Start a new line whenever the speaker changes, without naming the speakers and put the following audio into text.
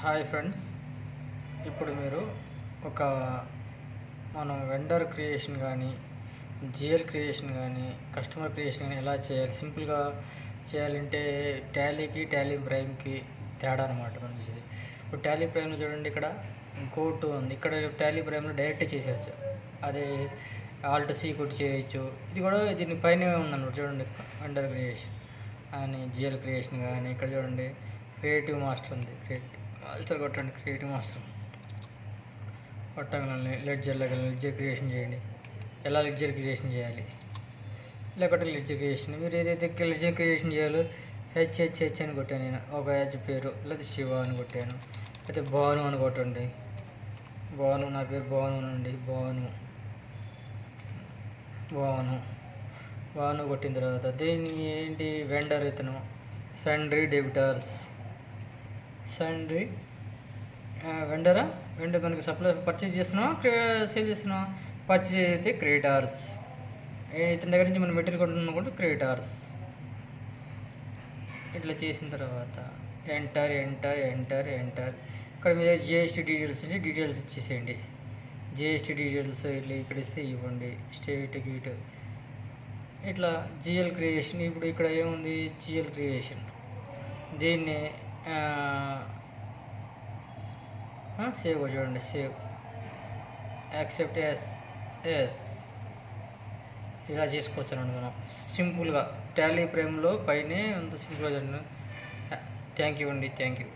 Hi friends, ఇప్పుడు మీరు ఒక మనం వెండర్ క్రియేషన్ కానీ, జిఎల్ క్రియేషన్ కానీ, కస్టమర్ క్రియేషన్ కానీ ఎలా చేయాలి, సింపుల్గా చేయాలంటే టాలీ ప్రైమ్కి తేడా అనమాట మనకి. ఇప్పుడు టాలీ ప్రైమ్లో చూడండి, ఇక్కడ కోట్ ఉంది, ఇక్కడ టాలీ ప్రైమ్లో డైరెక్ట్ చేసేయచ్చు. అదే ఆల్ట్ సి కొట్టి చేయొచ్చు. ఇది కూడా దీని పైన ఉందన్నమాట. చూడండి, వెండర్ క్రియేషన్ అని, జిఎల్ క్రియేషన్ కానీ, ఇక్కడ చూడండి క్రియేటివ్ మాస్టర్ ఉంది. మాస్టర్ కొట్టండి, క్రియేటివ్ మాస్టర్ కొట్టగలని లెడ్జర్ క్రియేషన్ చేయండి. ఎలా లెడ్జర్ క్రియేషన్ చేయాలి, లేకపోతే లెడ్జర్ క్రియేషన్ మీరు ఏదైతే లెడ్జర్ క్రియేషన్ చేయాలో హెచ్ అని కొట్టాను నేను. ఒక హెచ్ పేరు లేదా శివ అని కొట్టాను, అయితే భాను అని కొట్టండి. భాను, నా పేరు భాను అండి. భాను కొట్టిన తర్వాత దీన్ని ఏంటి, వెండర్ ఇతను సండ్రీ డెబిటర్స్. వెండర్ మనకి సప్లై పర్చేజ్ చేస్తున్నాం, సేల్ చేస్తున్నాం. పర్చేజ్ అయితే క్రియేటర్స్, ఇతని దగ్గర నుంచి మనం మెటీరియల్ కొంటున్నాం కూడా క్రియేటర్స్. ఇట్లా చేసిన తర్వాత ఎంటర్. ఇక్కడ మీరు జిఎస్టీ డీటెయిల్స్ ఇచ్చేసేయండి. జిఎస్టీ డీటెయిల్స్ ఇట్లా ఇక్కడ ఇస్తే ఇవ్వండి. స్టేట్ గీట్ ఇట్లా జిఎల్ క్రియేషన్. ఇప్పుడు ఇక్కడ ఏముంది, జిఎల్ క్రియేషన్. దీన్ని సేవ్ చూడండి, సేవ్ యాక్సెప్ట్ ఎస్ ఇలా చేసుకోవచ్చు అన్నమాట మనం సింపుల్గా. టాలీ ప్రైమ్లో పైనే అంత సింపుల్గా. థ్యాంక్ యూ అండి, థ్యాంక్ యూ.